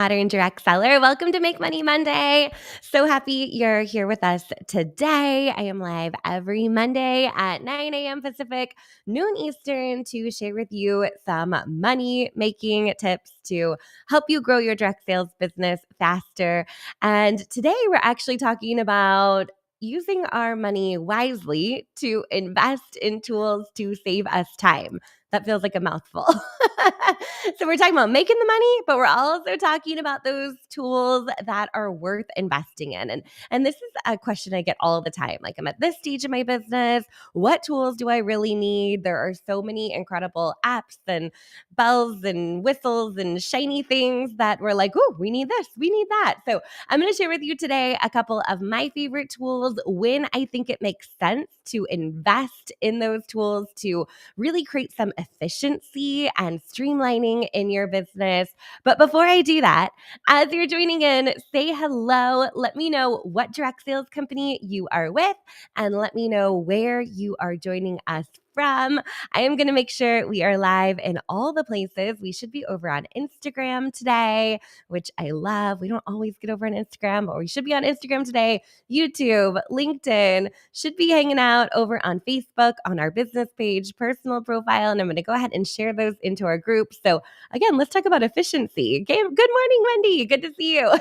Modern direct seller. Welcome to Make Money Monday. So happy you're here with us today. I am live every Monday at 9 a.m. Pacific, noon Eastern to share with you some money making tips to help you grow your direct sales business faster. And today we're actually talking about using our money wisely to invest in tools to save us time. That feels like a mouthful. So we're talking about making the money, but we're also talking about those tools that are worth investing in. And this is a question I get all the time. Like, I'm at this stage of my business. What tools do I really need? There are so many incredible apps and bells and whistles and shiny things that we're like, oh, we need this, we need that. So I'm going to share with you today a couple of my favorite tools when I think it makes sense to invest in those tools to really create some efficiency and streamlining in your business. But before I do that, as you're joining in, say hello. Let me know what direct sales company you are with, and let me know where you are joining us from. I am going to make sure we are live in all the places. We should be over on Instagram today, which I love. We don't always get over on Instagram, but we should be on Instagram today, YouTube, LinkedIn, should be hanging out over on Facebook on our business page, personal profile, and I'm going to go ahead and share those into our group. So again, let's talk about efficiency. Okay, good morning, Wendy. Good to see you.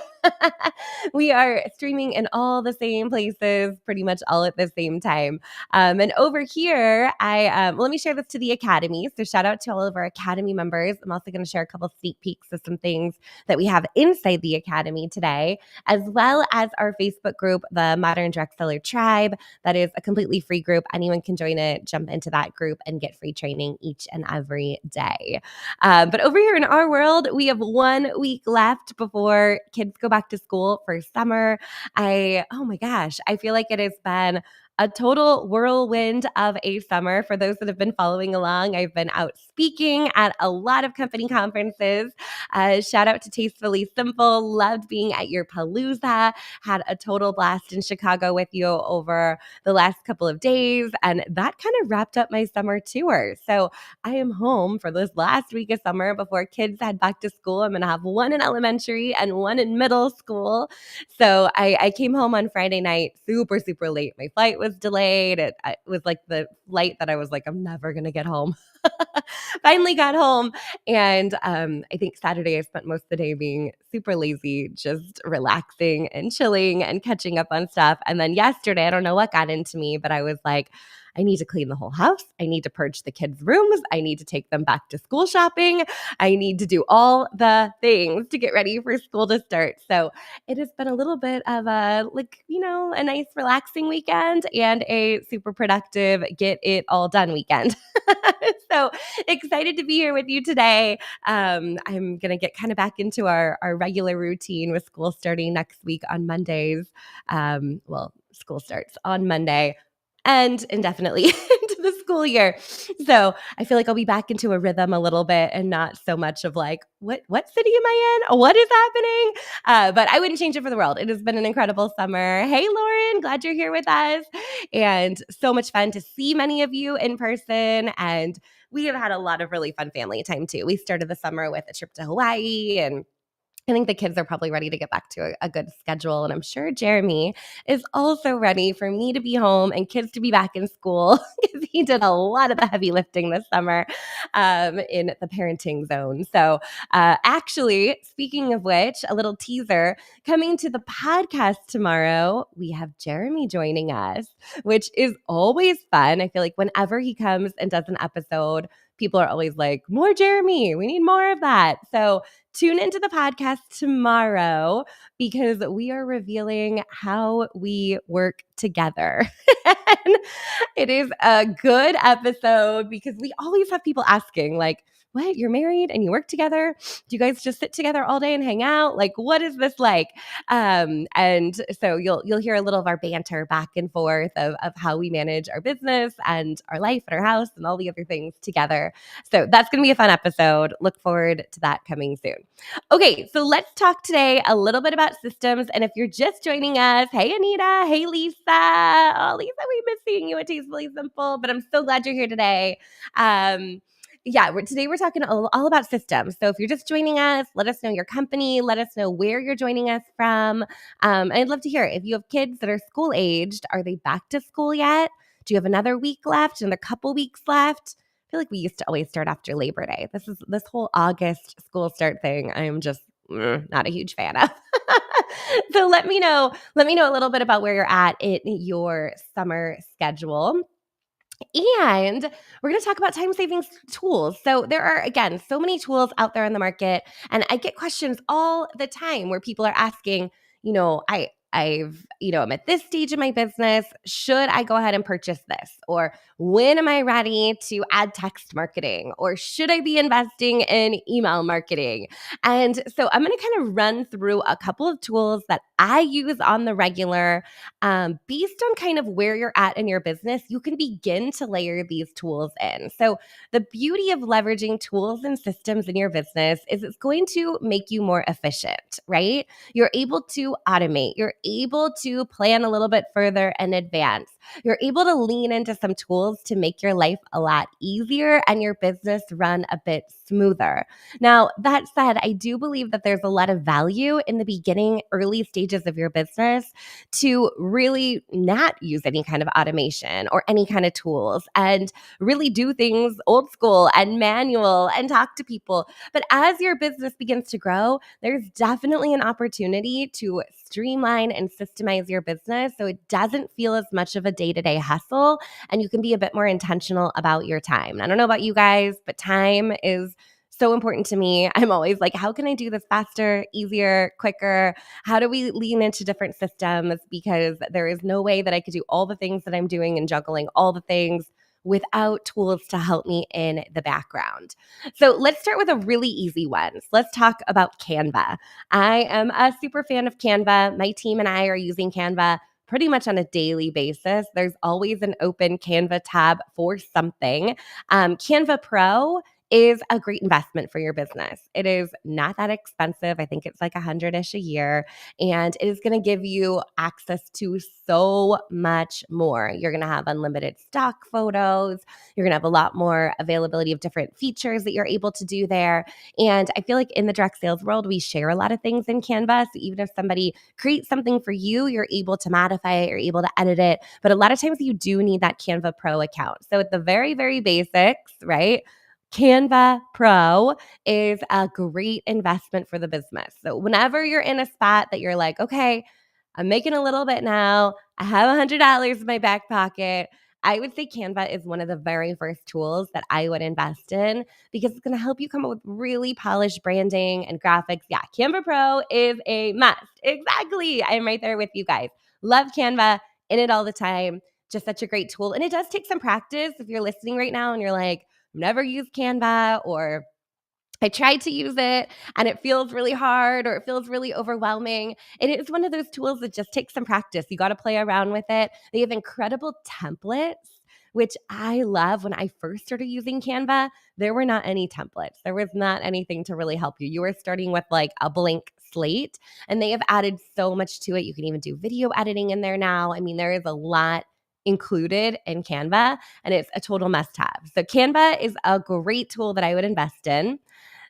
We are streaming in all the same places, pretty much all at the same time. And over here, let me share this to the Academy. So shout out to all of our Academy members. I'm also going to share a couple sneak peeks of some things that we have inside the Academy today, as well as our Facebook group, the Modern Direct Seller Tribe. That is a completely free group. Anyone can join it, jump into that group, and get free training each and every day. But over here in our world, we have 1 week left before kids go back to school for summer. Oh my gosh, I feel like it has been a total whirlwind of a summer. For those that have been following along, I've been out speaking at a lot of company conferences. Shout out to Tastefully Simple. Loved being at your Palooza. Had a total blast in Chicago with you over the last couple of days. And that kind of wrapped up my summer tour. So I am home for this last week of summer before kids head back to school. I'm going to have one in elementary and one in middle school. So I came home on Friday night super, super late. My flight was delayed. It was like the flight that I was like, I'm never going to get home. Finally got home. And I think Saturday I spent most of the day being super lazy, just relaxing and chilling and catching up on stuff. And then yesterday, I don't know what got into me, but I was like, I need to clean the whole house. I need to purge the kids' rooms. I need to take them back to school shopping. I need to do all the things to get ready for school to start. So it has been a little bit of a nice relaxing weekend and a super productive get it all done weekend. So excited to be here with you today. I'm going to get kind of back into our regular routine with school starting next week on Mondays. School starts on Monday and indefinitely into the school year. So I feel like I'll be back into a rhythm a little bit and not so much of like, what city am I in? What is happening? But I wouldn't change it for the world. It has been an incredible summer. Hey, Lauren, glad you're here with us. And so much fun to see many of you in person. And we have had a lot of really fun family time too. We started the summer with a trip to Hawaii, and I think the kids are probably ready to get back to a good schedule. And I'm sure Jeremy is also ready for me to be home and kids to be back in school because he did a lot of the heavy lifting this summer in the parenting zone. So actually, speaking of which, a little teaser, coming to the podcast tomorrow, we have Jeremy joining us, which is always fun. I feel like whenever he comes and does an episode, people are always like, more Jeremy, we need more of that. So tune into the podcast tomorrow because we are revealing how we work together. And it is a good episode because we always have people asking, like, what? You're married and you work together? Do you guys just sit together all day and hang out? Like, what is this like? And so you'll hear a little of our banter back and forth of how we manage our business and our life and our house and all the other things together. So that's going to be a fun episode. Look forward to that coming soon. Okay, so let's talk today a little bit about systems. And if you're just joining us, hey, Anita. Hey, Lisa. Oh, Lisa, we miss seeing you at Tastefully Simple, but I'm so glad you're here today. Yeah, today we're talking all about systems. So if you're just joining us, let us know your company, let us know where you're joining us from. I'd love to hear if you have kids that are school aged. Are they back to school yet? Do you have another week left and a couple weeks left? I feel like we used to always start after Labor Day. This whole August school start thing. I'm just not a huge fan of. So let me know. Let me know a little bit about where you're at in your summer schedule. And we're going to talk about time savings tools. So, there are, again, so many tools out there in the market. And I get questions all the time where people are asking, I'm at this stage of my business. Should I go ahead and purchase this? Or when am I ready to add text marketing? Or should I be investing in email marketing? And so I'm going to kind of run through a couple of tools that I use on the regular. Based on kind of where you're at in your business, you can begin to layer these tools in. So, the beauty of leveraging tools and systems in your business is it's going to make you more efficient, right? You're able to automate, you're able to plan a little bit further in advance. You're able to lean into some tools to make your life a lot easier and your business run a bit smoother. Now, that said, I do believe that there's a lot of value in the beginning, early stages of your business to really not use any kind of automation or any kind of tools and really do things old school and manual and talk to people. But as your business begins to grow, there's definitely an opportunity to streamline and systemize your business so it doesn't feel as much of a day-to-day hustle and you can be a bit more intentional about your time. I don't know about you guys, but time is so important to me. I'm always like, how can I do this faster, easier, quicker? How do we lean into different systems? Because there is no way that I could do all the things that I'm doing and juggling all the things without tools to help me in the background. So let's start with a really easy one. So let's talk about Canva. I am a super fan of Canva. My team and I are using Canva pretty much on a daily basis. There's always an open Canva tab for something. Canva Pro is a great investment for your business. It is not that expensive. I think it's like 100-ish a year, and it is going to give you access to so much more. You're going to have unlimited stock photos. You're going to have a lot more availability of different features that you're able to do there. And I feel like in the direct sales world, we share a lot of things in Canva. So even if somebody creates something for you, you're able to modify it, you're able to edit it. But a lot of times you do need that Canva Pro account. So at the very, very basics, right? Canva Pro is a great investment for the business. So whenever you're in a spot that you're like, okay, I'm making a little bit now, I have $100 in my back pocket, I would say Canva is one of the very first tools that I would invest in because it's going to help you come up with really polished branding and graphics. Yeah, Canva Pro is a must. Exactly. I'm right there with you guys. Love Canva, in it all the time. Just such a great tool. And it does take some practice. If you're listening right now and you're like, never used Canva, or I tried to use it and it feels really hard or it feels really overwhelming. It is one of those tools that just takes some practice. You got to play around with it. They have incredible templates, which I love. When I first started using Canva, there were not any templates. There was not anything to really help you. You were starting with like a blank slate, and they have added so much to it. You can even do video editing in there now. I mean, there is a lot included in Canva, and it's a total must have. So Canva is a great tool that I would invest in.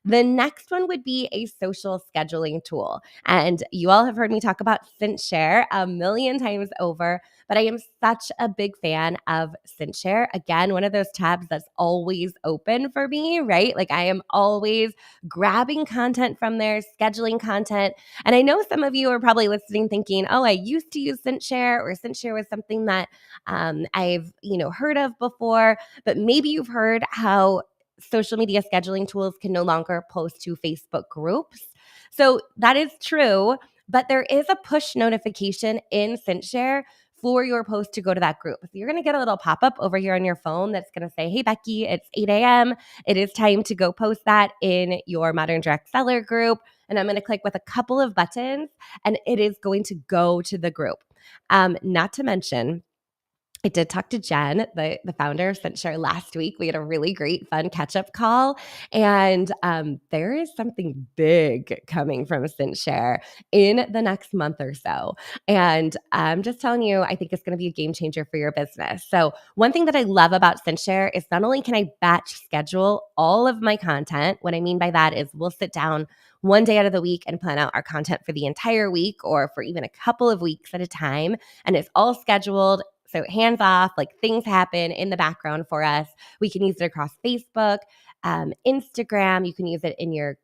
The next one would be a social scheduling tool. And you all have heard me talk about CintShare a million times over, but I am such a big fan of CintShare. Again, one of those tabs that's always open for me, right? Like I am always grabbing content from there, scheduling content. And I know some of you are probably listening thinking, oh, I used to use CintShare, or CintShare was something that I've heard of before, but maybe you've heard how social media scheduling tools can no longer post to Facebook groups. So that is true, but there is a push notification in CintShare for your post to go to that group. So you're going to get a little pop-up over here on your phone that's going to say, hey, Becky, it's 8 a.m. It is time to go post that in your Modern Direct Seller group. And I'm going to click with a couple of buttons and it is going to go to the group. Not to mention, I did talk to Jen, the founder of CentShare last week. We had a really great, fun catch-up call, and there is something big coming from CentShare in the next month or so. And I'm just telling you, I think it's going to be a game changer for your business. So one thing that I love about CentShare is not only can I batch schedule all of my content, what I mean by that is we'll sit down one day out of the week and plan out our content for the entire week or for even a couple of weeks at a time, and it's all scheduled. So hands off, like things happen in the background for us. We can use it across Facebook, Instagram. You can use it in your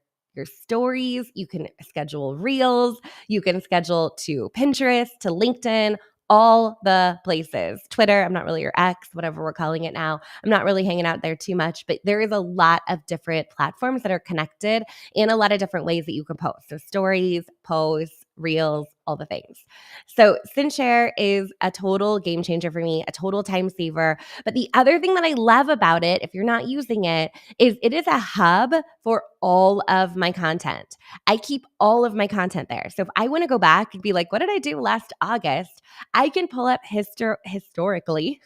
stories. You can schedule reels. You can schedule to Pinterest, to LinkedIn, all the places. Twitter, I'm not really your ex, whatever we're calling it now. I'm not really hanging out there too much, but there is a lot of different platforms that are connected in a lot of different ways that you can post. So stories, posts, reels, all the things. So CentShare is a total game changer for me, a total time saver. But the other thing that I love about it, if you're not using it is a hub for all of my content. I keep all of my content there. So if I want to go back and be like, what did I do last August? I can pull up historically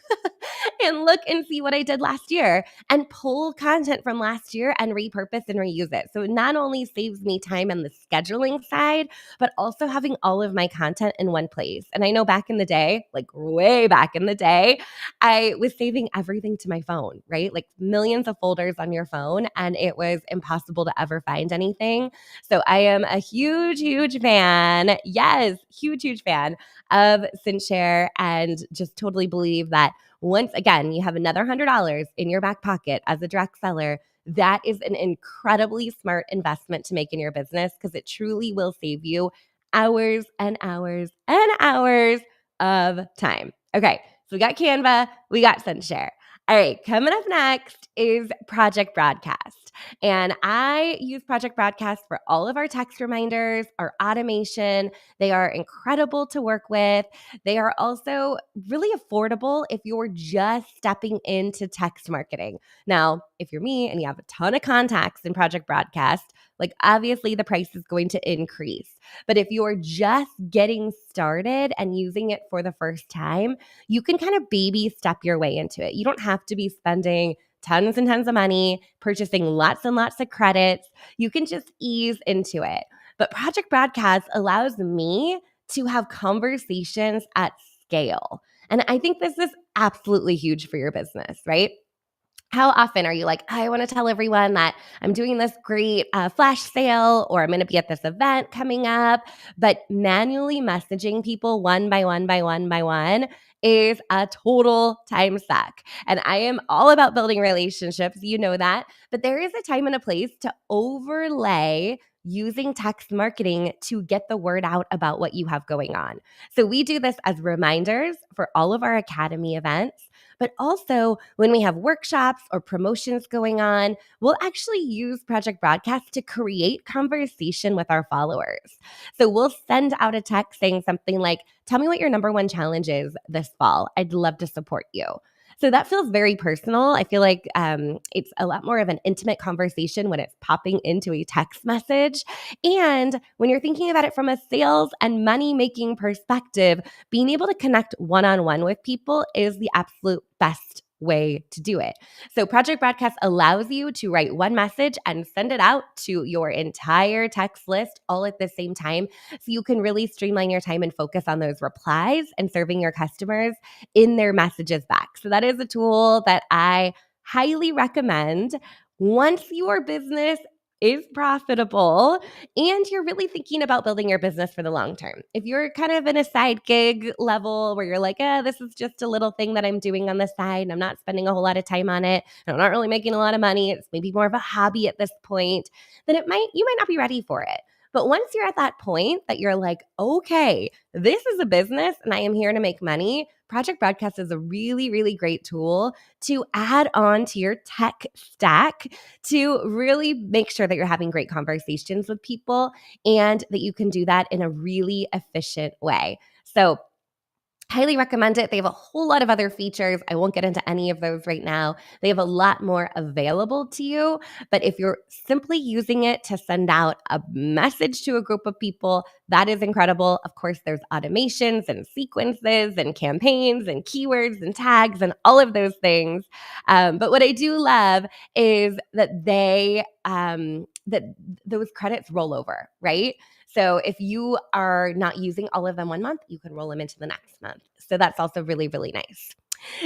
and look and see what I did last year and pull content from last year and repurpose and reuse it. So it not only saves me time on the scheduling side, but also having all of my content in one place. And I know back in the day, like way back in the day, I was saving everything to my phone, right? Like millions of folders on your phone, and it was impossible to ever find anything. So I am a huge, huge fan. Yes, huge, huge fan of CentShare, and just totally believe that once again, you have another $100 in your back pocket as a direct seller. That is an incredibly smart investment to make in your business because it truly will save you hours and hours and hours of time. Okay, so we got Canva, we got CentShare. All right, coming up next is Project Broadcast. And I use Project Broadcast for all of our text reminders, our automation. They are incredible to work with. They are also really affordable if you're just stepping into text marketing. Now, if you're me and you have a ton of contacts in Project Broadcast, like obviously the price is going to increase. But if you're just getting started and using it for the first time, you can kind of baby step your way into it. You don't have to be spending tons and tons of money, purchasing lots and lots of credits. You can just ease into it. But Project Broadcast allows me to have conversations at scale. And I think this is absolutely huge for your business, right? How often are you like, I want to tell everyone that I'm doing this great flash sale, or I'm going to be at this event coming up, but manually messaging people one by one by one by one is a total time suck. And I am all about building relationships. You know that. But there is a time and a place to overlay using text marketing to get the word out about what you have going on. So we do this as reminders for all of our Academy events. But also, when we have workshops or promotions going on, we'll actually use Project Broadcast to create conversation with our followers. So we'll send out a text saying something like, tell me what your number one challenge is this fall. I'd love to support you. So that feels very personal. I feel like it's a lot more of an intimate conversation when it's popping into a text message. And when you're thinking about it from a sales and money making perspective, being able to connect one-on-one with people is the absolute best way to do it. So Project Broadcast allows you to write one message and send it out to your entire text list all at the same time. So you can really streamline your time and focus on those replies and serving your customers in their messages back. So that is a tool that I highly recommend once your business is profitable and you're really thinking about building your business for the long term. If you're kind of in a side gig level where you're like, this is just a little thing that I'm doing on the side and I'm not spending a whole lot of time on it, and I'm not really making a lot of money, it's maybe more of a hobby at this point, then you might not be ready for it. But once you're at that point that you're like, okay, this is a business and I am here to make money, Project Broadcast is a really, really great tool to add on to your tech stack to really make sure that you're having great conversations with people and that you can do that in a really efficient way. So Highly recommend it. They have a whole lot of other features. I won't get into any of those right now. They have a lot more available to you. But if you're simply using it to send out a message to a group of people, that is incredible. Of course, there's automations and sequences and campaigns and keywords and tags and all of those things. But what I do love is that that those credits roll over, right? So if you are not using all of them one month, you can roll them into the next month. So that's also really, really nice.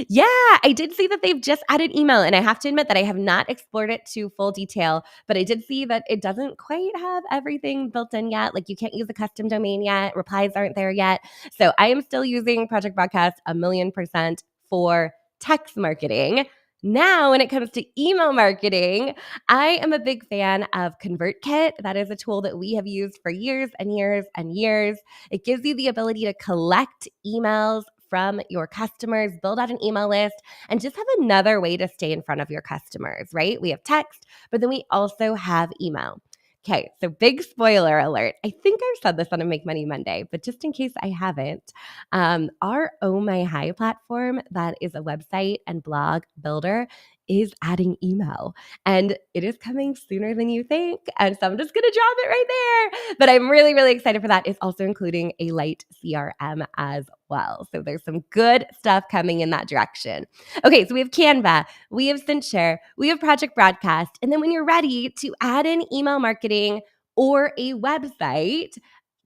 Yeah, I did see that they've just added email, and I have to admit that I have not explored it to full detail, but I did see that it doesn't quite have everything built in yet. Like you can't use a custom domain yet, replies aren't there yet. So I am still using Project Broadcast 1,000,000% for text marketing. Now, when it comes to email marketing, I am a big fan of ConvertKit. That is a tool that we have used for years and years and years. It gives you the ability to collect emails from your customers, build out an email list, and just have another way to stay in front of your customers, right? We have text, but then we also have email. Okay, so big spoiler alert. I think I've said this on a Make Money Monday, but just in case I haven't, our Oh My High platform, that is a website and blog builder, is adding email. And it is coming sooner than you think. And so I'm just going to drop it right there. But I'm really, really excited for that. It's also including a light CRM as well. So there's some good stuff coming in that direction. Okay, so we have Canva, we have Cinshare, we have Project Broadcast. And then when you're ready to add in email marketing or a website,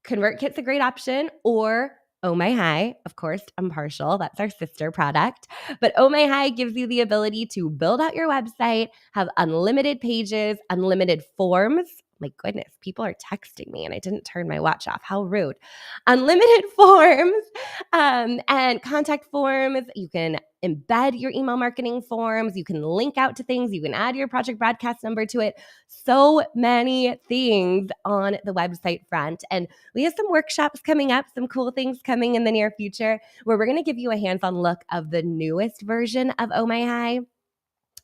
ConvertKit's a great option, or Oh My High. Of course, I'm partial. That's our sister product. But Oh My High gives you the ability to build out your website, have unlimited pages, unlimited forms. My goodness, people are texting me and I didn't turn my watch off. How rude. Unlimited forms and contact forms. You can embed your email marketing forms. You can link out to things. You can add your Project Broadcast number to it. So many things on the website front. And we have some workshops coming up, some cool things coming in the near future where we're going to give you a hands-on look of the newest version of Oh My High.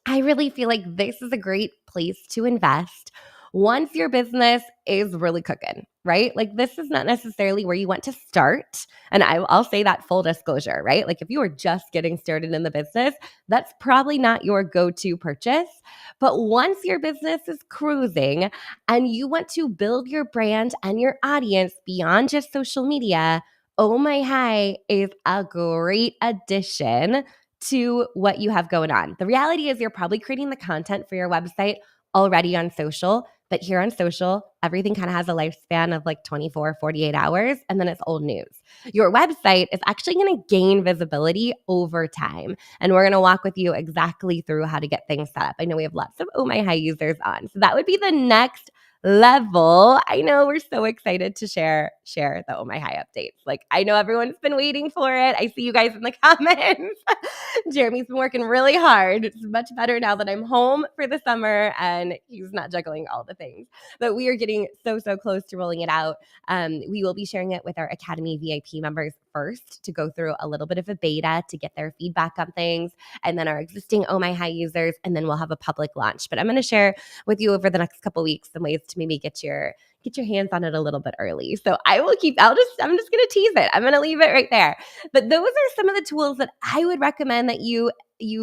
I really feel like this is a great place to invest once your business is really cooking, right? Like this is not necessarily where you want to start. And I'll say that full disclosure, right? Like if you are just getting started in the business, that's probably not your go-to purchase. But once your business is cruising and you want to build your brand and your audience beyond just social media, Oh My High is a great addition to what you have going on. The reality is you're probably creating the content for your website already on social, but here on social, everything kind of has a lifespan of like 24, 48 hours, and then it's old news. Your website is actually going to gain visibility over time. And we're going to walk with you exactly through how to get things set up. I know we have lots of Oh My High users on. So that would be the next level. I know we're so excited to share the Oh My High updates. Like I know everyone's been waiting for it. I see you guys in the comments. Jeremy's been working really hard. It's much better now that I'm home for the summer and he's not juggling all the things. But we are getting so close to rolling it out. We will be sharing it with our Academy VIP members first to go through a little bit of a beta to get their feedback on things, and then our existing Oh My High users, and then we'll have a public launch. But I'm going to share with you over the next couple weeks some ways to maybe get your hands on it a little bit early. So I'm just going to tease it. I'm going to leave it right there. But those are some of the tools that I would recommend that you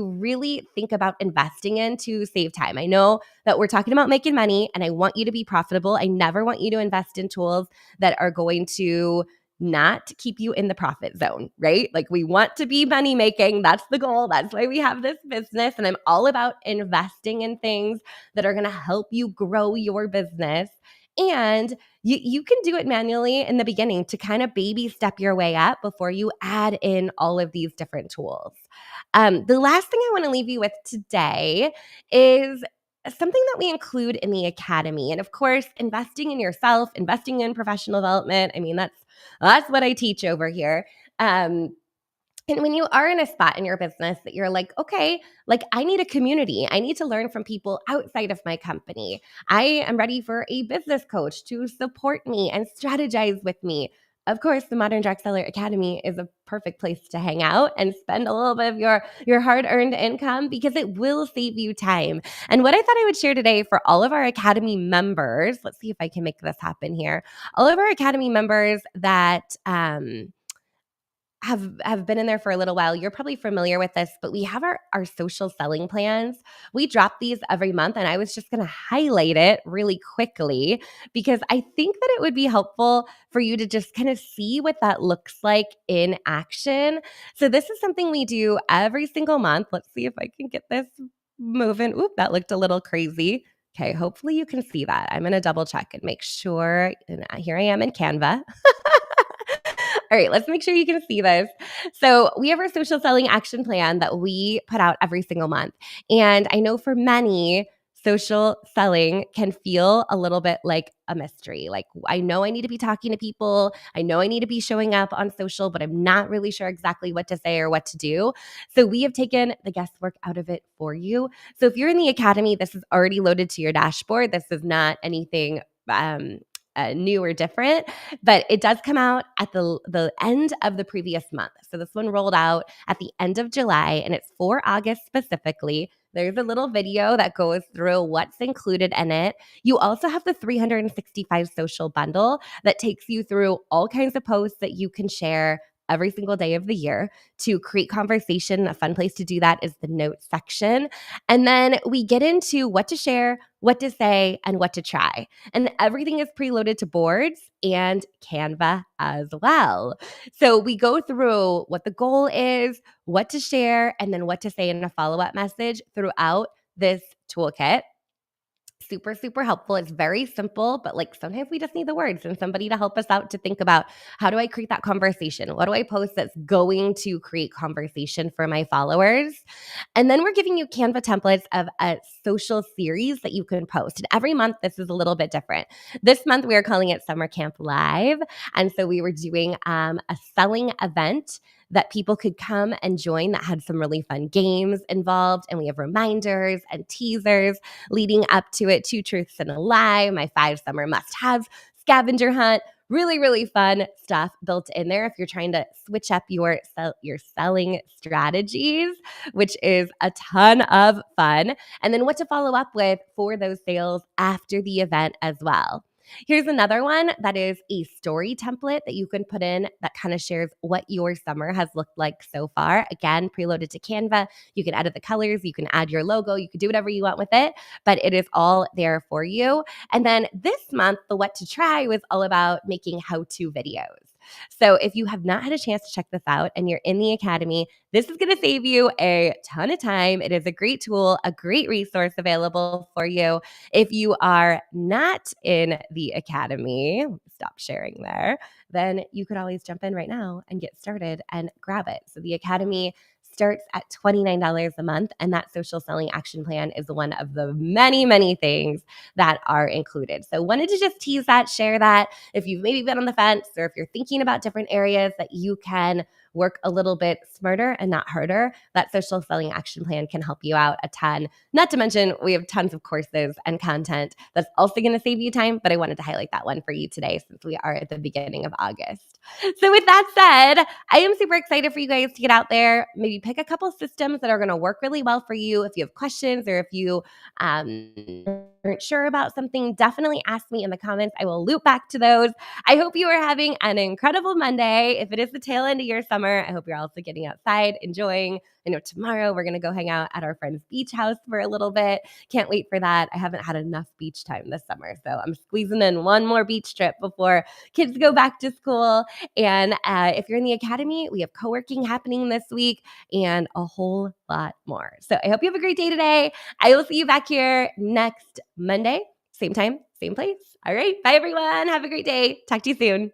really think about investing in to save time. I know that we're talking about making money and I want you to be profitable. I never want you to invest in tools that are going to not keep you in the profit zone, right? Like we want to be money making. That's the goal. That's why we have this business. And I'm all about investing in things that are going to help you grow your business. And you can do it manually in the beginning to kind of baby step your way up before you add in all of these different tools. The last thing I want to leave you with today is something that we include in the academy. And of course, investing in yourself, investing in professional development. I mean, that's what I teach over here. And when you are in a spot in your business that you're like, okay, like I need a community. I need to learn from people outside of my company. I am ready for a business coach to support me and strategize with me. Of course, the Modern Direct Seller Academy is a perfect place to hang out and spend a little bit of your hard-earned income because it will save you time. And what I thought I would share today for all of our Academy members, let's see if I can make this happen here. All of our Academy members that have been in there for a little while, you're probably familiar with this, but we have our social selling plans. We drop these every month, and I was just going to highlight it really quickly because I think that it would be helpful for you to just kind of see what that looks like in action. So this is something we do every single month. Let's see if I can get this moving. Oop, that looked a little crazy. Okay, hopefully you can see that. I'm going to double check and make sure. And here I am in Canva. All right, let's make sure you can see this. So, we have our social selling action plan that we put out every single month. And I know for many, social selling can feel a little bit like a mystery. Like, I know I need to be talking to people. I know I need to be showing up on social, but I'm not really sure exactly what to say or what to do. So, we have taken the guesswork out of it for you. So, if you're in the academy, this is already loaded to your dashboard. This is not anything new or different, but it does come out at the end of the previous month. So this one rolled out at the end of July, and it's for August specifically. There's a little video that goes through what's included in it. You also have the 365 social bundle that takes you through all kinds of posts that you can share every single day of the year to create conversation. A fun place to do that is the notes section. And then we get into what to share, what to say, and what to try. And everything is preloaded to boards and Canva as well. So we go through what the goal is, what to share, and then what to say in a follow-up message throughout this toolkit. Super, super helpful. It's very simple, but like sometimes we just need the words and somebody to help us out to think about how do I create that conversation? What do I post that's going to create conversation for my followers? And then we're giving you Canva templates of a social series that you can post. And every month, this is a little bit different. This month, we are calling it Summer Camp Live. And so we were doing a selling event that people could come and join that had some really fun games involved. And we have reminders and teasers leading up to it. 2 truths and a lie, my 5 summer must-haves, scavenger hunt. Really, really fun stuff built in there if you're trying to switch up your selling strategies, which is a ton of fun. And then what to follow up with for those sales after the event as well. Here's another one that is a story template that you can put in that kind of shares what your summer has looked like so far. Again, preloaded to Canva. You can edit the colors, you can add your logo, you can do whatever you want with it, but it is all there for you. And then this month, the what to try was all about making how-to videos. So if you have not had a chance to check this out and you're in the academy, this is going to save you a ton of time. It is a great tool, a great resource available for you. If you are not in the academy, stop sharing there, then you could always jump in right now and get started and grab it. So the academy starts at $29 a month, and that social selling action plan is one of the many, many things that are included. So wanted to just tease that, share that. If you've maybe been on the fence or if you're thinking about different areas that you can work a little bit smarter and not harder, that social selling action plan can help you out a ton. Not to mention, we have tons of courses and content that's also going to save you time, but I wanted to highlight that one for you today since we are at the beginning of August. So with that said, I am super excited for you guys to get out there, maybe pick a couple systems that are going to work really well for you. If you have questions or if you aren't sure about something, definitely ask me in the comments. I will loop back to those. I hope you are having an incredible Monday. If it is the tail end of your summer, I hope you're also getting outside, enjoying. I know tomorrow we're going to go hang out at our friend's beach house for a little bit. Can't wait for that. I haven't had enough beach time this summer, so I'm squeezing in one more beach trip before kids go back to school. And if you're in the academy, we have co-working happening this week and a whole lot more. So I hope you have a great day today. I will see you back here next Monday, same time, same place. All right. Bye, everyone. Have a great day. Talk to you soon.